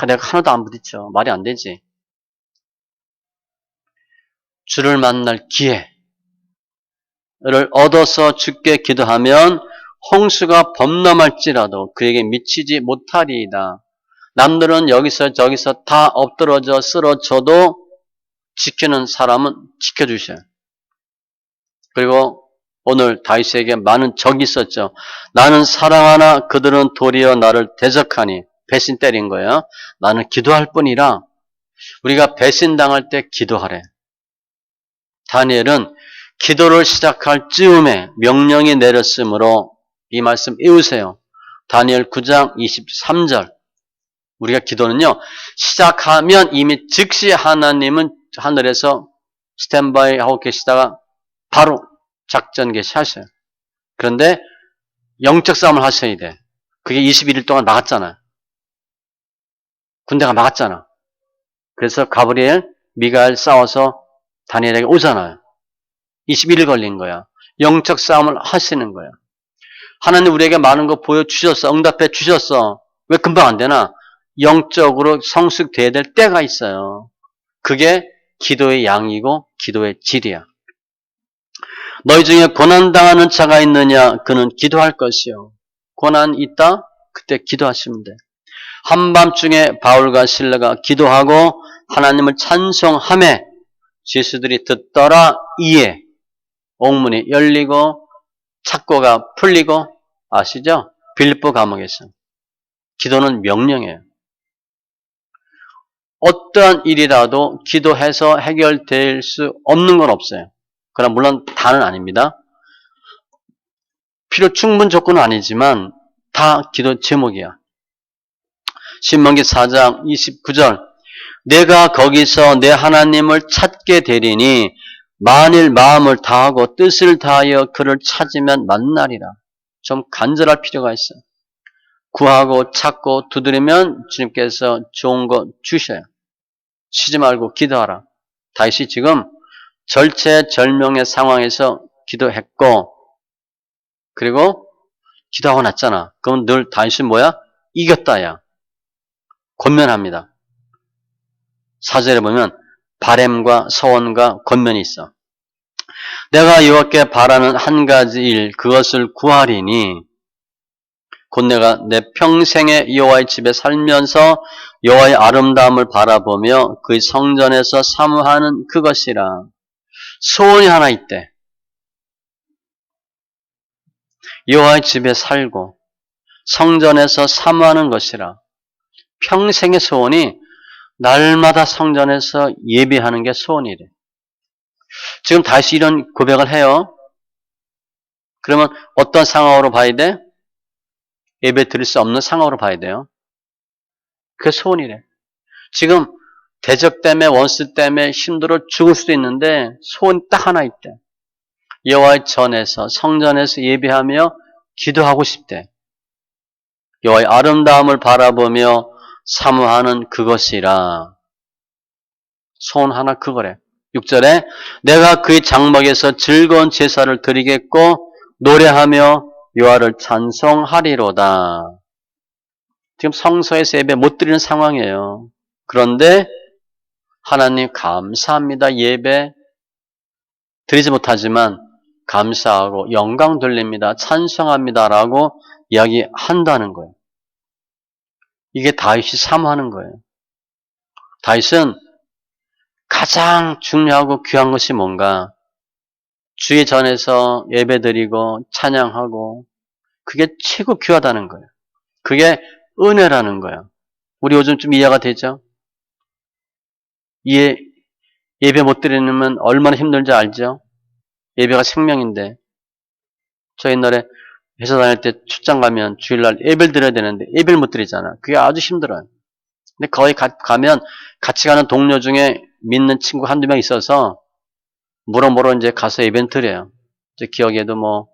내가 하나도 안 부딪혀. 말이 안 되지. 주를 만날 기회를 얻어서 주께 기도하면 홍수가 범람할지라도 그에게 미치지 못하리이다. 남들은 여기서 저기서 다 엎드러져 쓰러져도 지키는 사람은 지켜주셔요. 그리고 오늘 다윗에게 많은 적이 있었죠. 나는 사랑하나 그들은 도리어 나를 대적하니. 배신 때린 거예요. 나는 기도할 뿐이라. 우리가 배신당할 때 기도하래. 다니엘은 기도를 시작할 즈음에 명령이 내렸으므로 이 말씀 외우세요. 다니엘 9장 23절. 우리가 기도는요, 시작하면 이미 즉시 하나님은 하늘에서 스탠바이 하고 계시다가 바로 작전 개시하셔요. 그런데 영적 싸움을 하셔야 돼. 그게 21일 동안 막았잖아요. 군대가 막았잖아. 그래서 가브리엘, 미가엘 싸워서 다니엘에게 오잖아요. 21일 걸린 거야. 영적 싸움을 하시는 거야. 하나님 우리에게 많은 거 보여주셨어. 응답해 주셨어. 왜 금방 안 되나? 영적으로 성숙돼야 될 때가 있어요. 그게 기도의 양이고 기도의 질이야. 너희 중에 고난당하는 자가 있느냐? 그는 기도할 것이요. 고난 있다? 그때 기도하시면 돼. 한밤중에 바울과 실라가 기도하고 하나님을 찬송하며 지수들이 듣더라. 이에 옥문이 열리고 착고가 풀리고 아시죠? 빌립보 감옥에서. 기도는 명령이에요. 어떠한 일이라도 기도해서 해결될 수 없는 건 없어요. 그러나 물론 다는 아닙니다. 필요 충분 조건은 아니지만 다 기도 제목이야. 신명기 4장 29절 내가 거기서 내 하나님을 찾게 되리니 만일 마음을 다하고 뜻을 다하여 그를 찾으면 만나리라. 좀 간절할 필요가 있어. 구하고 찾고 두드리면 주님께서 좋은 거 주셔요. 쉬지 말고 기도하라. 다윗이 지금 절체절명의 상황에서 기도했고 그리고 기도하고 났잖아. 그럼 늘 다윗은 뭐야? 이겼다야. 권면합니다. 4절에 보면 바램과 서원과 권면이 있어. 내가 여호와께 바라는 한 가지 일 그것을 구하리니 곧 내가 내 평생에 여호와의 집에 살면서 여호와의 아름다움을 바라보며 그의 성전에서 사모하는 그것이라. 소원이 하나 있대. 여호와의 집에 살고 성전에서 사모하는 것이라. 평생의 소원이 날마다 성전에서 예배하는 게 소원이래. 지금 다시 이런 고백을 해요. 그러면 어떤 상황으로 봐야 돼? 예배 드릴 수 없는 상황으로 봐야 돼요. 그게 소원이래. 지금 대적 때문에 원수 때문에 힘들어 죽을 수도 있는데 소원 딱 하나 있대. 여호와의 전에서 성전에서 예배하며 기도하고 싶대. 여호와의 아름다움을 바라보며 사모하는 그것이라. 소원 하나 그거래. 6절에 내가 그의 장막에서 즐거운 제사를 드리겠고 노래하며 여호와를 찬송하리로다. 지금 성소에서 예배 못 드리는 상황이에요. 그런데 하나님 감사합니다. 예배 드리지 못하지만 감사하고 영광 돌립니다. 찬송합니다라고 이야기한다는 거예요. 이게 다윗이 사모하는 거예요. 다윗은 가장 중요하고 귀한 것이 뭔가? 주의 전에서 예배드리고 찬양하고 그게 최고 귀하다는 거예요. 그게 은혜라는 거예요. 우리 요즘 좀 이해가 되죠? 이해 예배 못 드리면 얼마나 힘들지 알죠? 예배가 생명인데. 저 옛날에 회사 다닐 때 출장 가면 주일날 예배를 드려야 되는데 예배를 못 드리잖아. 그게 아주 힘들어요. 근데 거기 가면 같이 가는 동료 중에 믿는 친구 한두 명 있어서 물어보러 이제 가서 예배를 드려요. 제 기억에도 뭐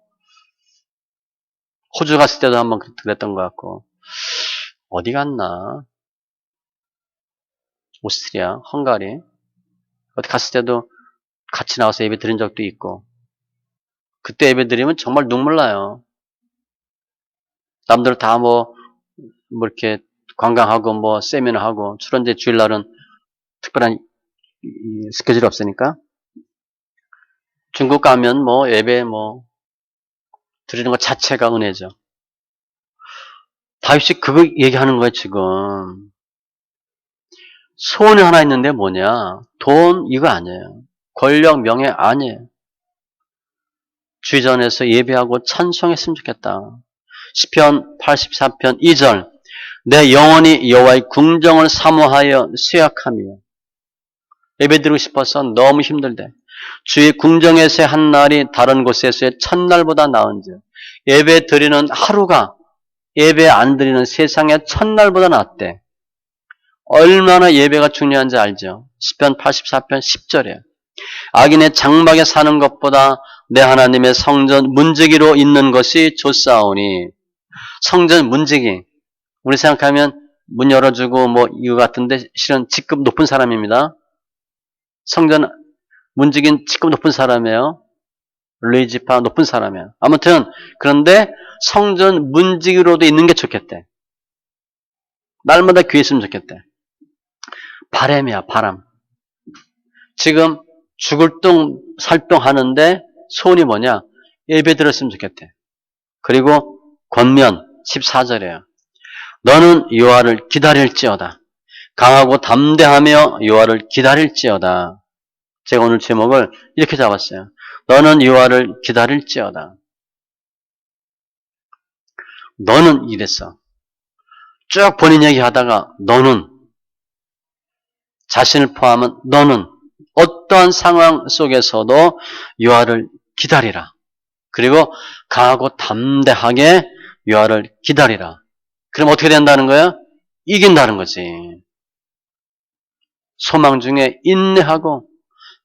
호주 갔을 때도 한번 그랬던 것 같고 어디 갔나? 오스트리아, 헝가리 어디 갔을 때도 같이 나와서 예배 드린 적도 있고 그때 예배 드리면 정말 눈물 나요. 남들 다 뭐 이렇게 관광하고 뭐 세미나 하고 주런데 주일날은 특별한 스케줄이 없으니까 중국 가면 뭐 예배 뭐 드리는 것 자체가 은혜죠. 다윗이 그거 얘기하는 거예요 지금. 소원이 하나 있는데 뭐냐? 돈 이거 아니에요. 권력 명예 아니에요. 주전에서 예배하고 찬송했으면 좋겠다. 시편 84편 2절 내 영혼이 여호와의 궁정을 사모하여 쇠약하며 예배드리고 싶어서 너무 힘들대. 주의 궁정에서의 한 날이 다른 곳에서의 첫날보다 나은즉 예배 드리는 하루가 예배 안 드리는 세상의 첫날보다 낫대. 얼마나 예배가 중요한지 알죠? 시편 84편 10절에 악인의 장막에 사는 것보다 내 하나님의 성전 문지기로 있는 것이 좋사오니 성전 문지기 우리 생각하면 문 열어주고 뭐 이거 같은데 실은 직급 높은 사람입니다. 성전 문지기는 직급 높은 사람이에요. 루이지파 높은 사람이에요. 아무튼 그런데 성전 문지기로도 있는 게 좋겠대. 날마다 귀에 있으면 좋겠대. 바람이야 바람. 지금 죽을 둥 살둥 하는데 소원이 뭐냐? 예배 드렸으면 좋겠대. 그리고 권면 14절이에요. 너는 여호와를 기다릴지어다. 강하고 담대하며 여호와를 기다릴지어다. 제가 오늘 제목을 이렇게 잡았어요. 너는 여호와를 기다릴지어다. 너는 이랬어. 쭉 본인 얘기하다가 너는 자신을 포함한 너는 어떠한 상황 속에서도 여호와를 기다리라. 그리고 강하고 담대하게 여호와를 기다리라. 그럼 어떻게 된다는 거야? 이긴다는 거지. 소망 중에 인내하고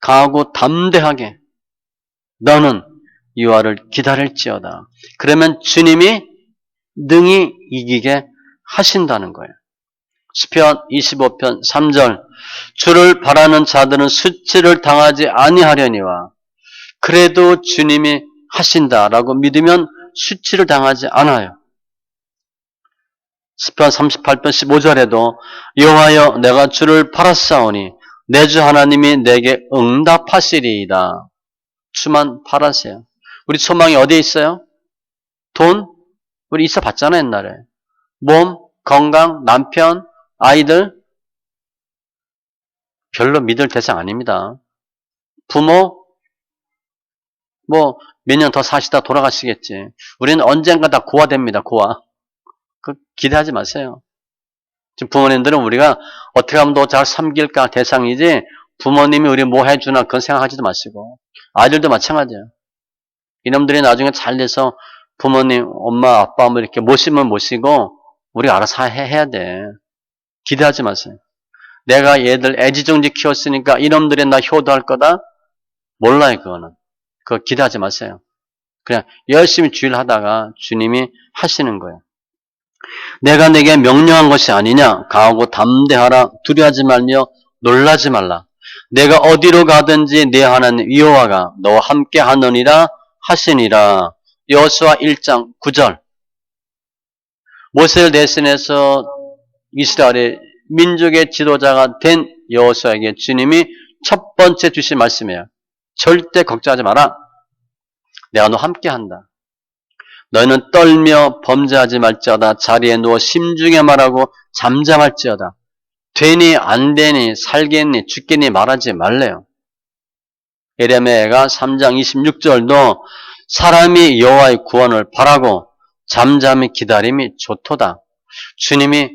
강하고 담대하게 너는 여호와를 기다릴지어다. 그러면 주님이 능히 이기게 하신다는 거예요. 시편 25편 3절 주를 바라는 자들은 수치를 당하지 아니하려니와 그래도 주님이 하신다라고 믿으면 수치를 당하지 않아요. 시편 38편 15절에도 여호와여 내가 주를 바랐사오니 내 주 하나님이 내게 응답하시리이다. 주만 바라세요. 우리 소망이 어디에 있어요? 돈? 우리 있어 봤잖아요 옛날에. 몸, 건강, 남편, 아이들 별로 믿을 대상 아닙니다. 부모 뭐 몇 년 더 사시다 돌아가시겠지. 우리는 언젠가 다 고아됩니다. 고아. 그 기대하지 마세요. 지금 부모님들은 우리가 어떻게 하면 더 잘 섬길까 대상이지 부모님이 우리 뭐 해주나 그건 생각하지도 마시고 아이들도 마찬가지예요. 이놈들이 나중에 잘 돼서 부모님, 엄마, 아빠 뭐 이렇게 모시면 모시고 우리가 알아서 해야 돼. 기대하지 마세요. 내가 얘들 애지중지 키웠으니까 이놈들이 나 효도할 거다? 몰라요 그거는. 그거 기대하지 마세요. 그냥 열심히 주일 하다가 주님이 하시는 거예요. 내가 내게 명령한 것이 아니냐? 강하고 담대하라. 두려워하지 말며 놀라지 말라. 내가 어디로 가든지 내 하나님 여호와가 너와 함께 하느니라 하시니라. 여호수아 1장 9절. 모세를 대신해서 이스라엘의 민족의 지도자가 된 여호수아에게 주님이 첫 번째 주신 말씀이에요. 절대 걱정하지 마라. 내가 너 함께 한다. 너희는 떨며 범죄하지 말지어다. 자리에 누워 심중에 말하고 잠잠할지어다. 되니 안 되니 살겠니 죽겠니 말하지 말래요. 예레미야가 3장 26절도 사람이 여호와의 구원을 바라고 잠잠히 기다림이 좋도다. 주님이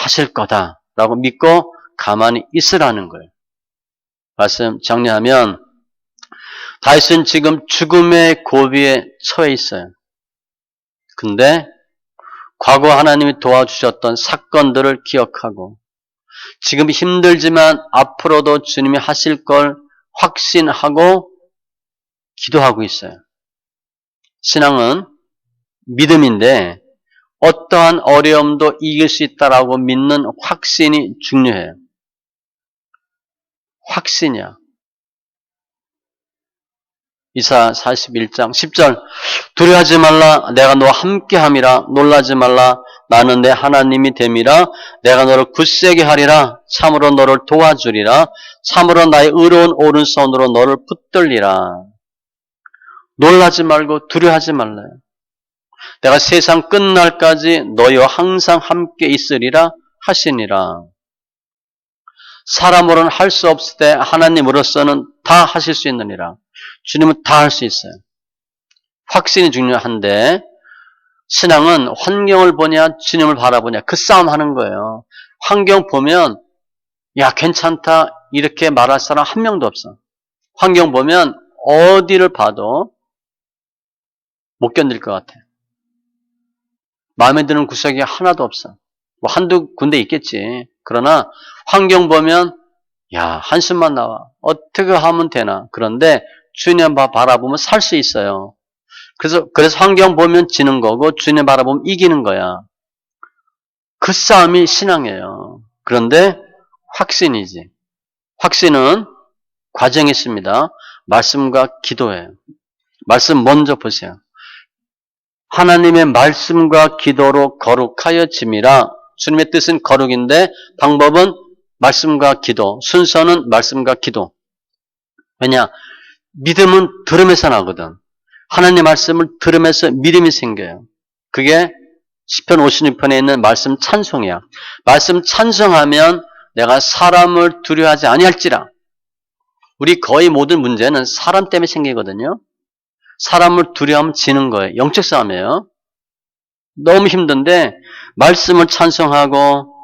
하실 거다 라고 믿고 가만히 있으라는 거예요. 말씀 정리하면 다윗은 지금 죽음의 고비에 처해 있어요. 근데 과거 하나님이 도와주셨던 사건들을 기억하고 지금 힘들지만 앞으로도 주님이 하실 걸 확신하고 기도하고 있어요. 신앙은 믿음인데 어떠한 어려움도 이길 수 있다라고 믿는 확신이 중요해요. 확신이야. 이사 41장 10절 두려워하지 말라 내가 너와 함께함이라 놀라지 말라 나는 내 하나님이 됨이라 내가 너를 굳세게 하리라 참으로 너를 도와주리라 참으로 나의 의로운 오른손으로 너를 붙들리라. 놀라지 말고 두려워하지 말라요. 내가 세상 끝날까지 너희와 항상 함께 있으리라 하시니라. 사람으로는 할 수 없을 때 하나님으로서는 다 하실 수 있느니라. 주님은 다 할 수 있어요. 확신이 중요한데 신앙은 환경을 보냐 주님을 바라보냐 그 싸움 하는 거예요. 환경 보면 야 괜찮다 이렇게 말할 사람 한 명도 없어. 환경 보면 어디를 봐도 못 견딜 것 같아. 마음에 드는 구석이 하나도 없어. 뭐 한두 군데 있겠지. 그러나 환경 보면 야 한숨만 나와. 어떻게 하면 되나. 그런데 주님 바라보면 살 수 있어요. 그래서 환경 보면 지는 거고 주님 바라보면 이기는 거야. 그 싸움이 신앙이에요. 그런데 확신이지. 확신은 과정이 있습니다. 말씀과 기도예요. 말씀 먼저 보세요. 하나님의 말씀과 기도로 거룩하여짐이라. 주님의 뜻은 거룩인데 방법은 말씀과 기도, 순서는 말씀과 기도. 왜냐? 믿음은 들음에서 나거든. 하나님의 말씀을 들으면서 믿음이 생겨요. 그게 시편 56편에 있는 말씀 찬송이야. 말씀 찬송하면 내가 사람을 두려워하지 아니할지라. 우리 거의 모든 문제는 사람 때문에 생기거든요. 사람을 두려워하면 지는 거예요. 영적 싸움이에요. 너무 힘든데 말씀을 찬송하고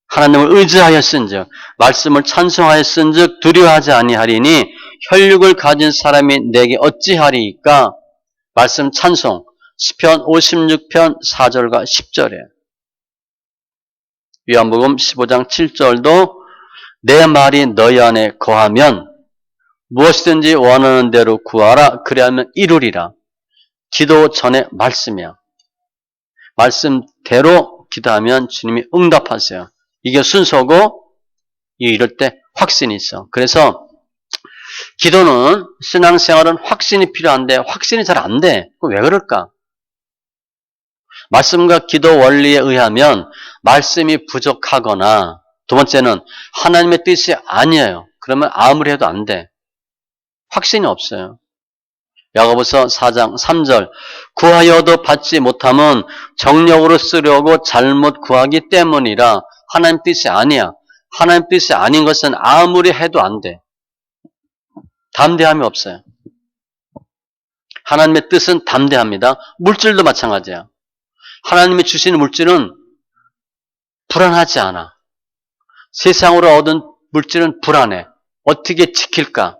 하나님을 의지하였은즉 말씀을 찬송하였은즉 두려워하지 아니하리니 혈육을 가진 사람이 내게 어찌하리이까. 말씀 찬송 시편 56편 4절과 10절에 요한복음 15장 7절도 내 말이 너희 안에 거하면 무엇이든지 원하는 대로 구하라 그리하면 이루리라. 기도 전에 말씀이야. 말씀대로 기도하면 주님이 응답하세요. 이게 순서고 이럴 때 확신이 있어. 그래서 기도는 신앙생활은 확신이 필요한데 확신이 잘 안 돼. 왜 그럴까? 말씀과 기도 원리에 의하면 말씀이 부족하거나 두 번째는 하나님의 뜻이 아니에요. 그러면 아무리 해도 안 돼. 확신이 없어요. 야고보서 4장 3절 구하여도 받지 못함은 정력으로 쓰려고 잘못 구하기 때문이라. 하나님 뜻이 아니야. 하나님 뜻이 아닌 것은 아무리 해도 안 돼. 담대함이 없어요. 하나님의 뜻은 담대합니다. 물질도 마찬가지야. 하나님이 주시는 물질은 불안하지 않아. 세상으로 얻은 물질은 불안해. 어떻게 지킬까?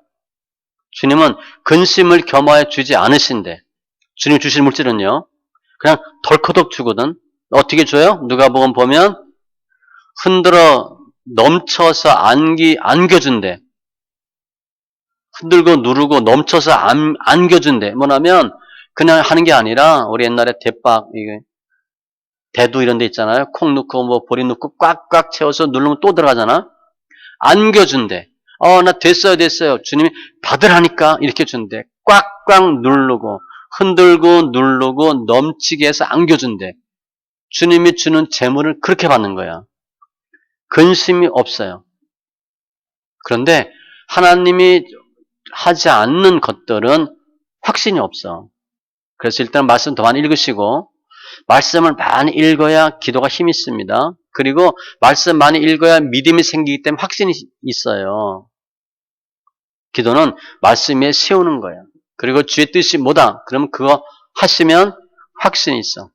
주님은 근심을 겸하여 주지 않으신데 주님 주신 물질은요. 그냥 덜커덕 주거든. 어떻게 줘요? 누가복음 보면 흔들어 넘쳐서 안겨준대. 흔들고 누르고 넘쳐서 안겨준대. 뭐냐면 그냥 하는 게 아니라 우리 옛날에 대박, 대두 이런 데 있잖아요. 콩 넣고 뭐 보리 넣고 꽉꽉 채워서 누르면 또 들어가잖아. 안겨준대. 나 됐어요. 주님이 받으라니까 이렇게 준대. 꽉꽉 누르고 흔들고 누르고 넘치게 해서 안겨준대. 주님이 주는 재물을 그렇게 받는 거야. 근심이 없어요. 그런데 하나님이 하지 않는 것들은 확신이 없어. 그래서 일단 말씀 더 많이 읽으시고 말씀을 많이 읽어야 기도가 힘이 있습니다. 그리고 말씀 많이 읽어야 믿음이 생기기 때문에 확신이 있어요. 기도는 말씀 위에 세우는 거예요. 그리고 주의 뜻이 뭐다? 그러면 그거 하시면 확신이 있어.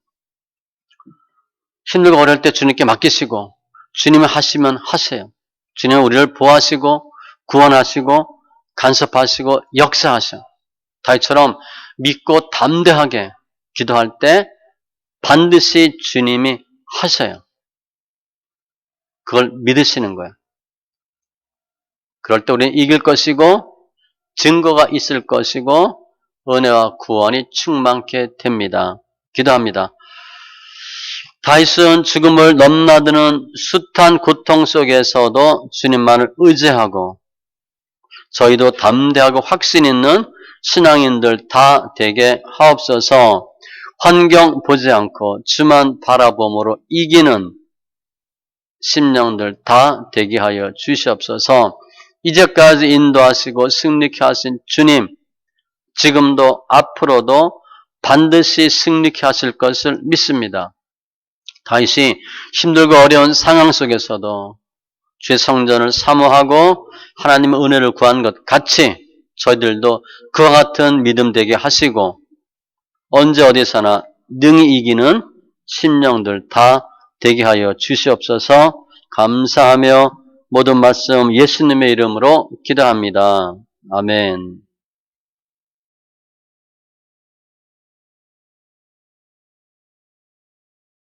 힘들고 어려울 때 주님께 맡기시고 주님이 하시면 하세요. 주님은 우리를 보호하시고 구원하시고 간섭하시고 역사하셔. 다윗처럼 믿고 담대하게 기도할 때 반드시 주님이 하셔요. 그걸 믿으시는 거예요. 그럴 때 우리는 이길 것이고 증거가 있을 것이고 은혜와 구원이 충만케 됩니다. 기도합니다. 다윗은 죽음을 넘나드는 숱한 고통 속에서도 주님만을 의지하고 저희도 담대하고 확신 있는 신앙인들 다 되게 하옵소서. 환경 보지 않고 주만 바라봄으로 이기는 심령들 다 되게 하여 주시옵소서. 이제까지 인도하시고 승리케 하신 주님, 지금도 앞으로도 반드시 승리케 하실 것을 믿습니다. 다윗이 힘들고 어려운 상황 속에서도 주의 성전을 사모하고 하나님의 은혜를 구한 것 같이 저희들도 그와 같은 믿음 되게 하시고 언제 어디서나 능히 이기는 심령들 다 되게 하여 주시옵소서. 감사하며 모든 말씀 예수님의 이름으로 기도합니다. 아멘.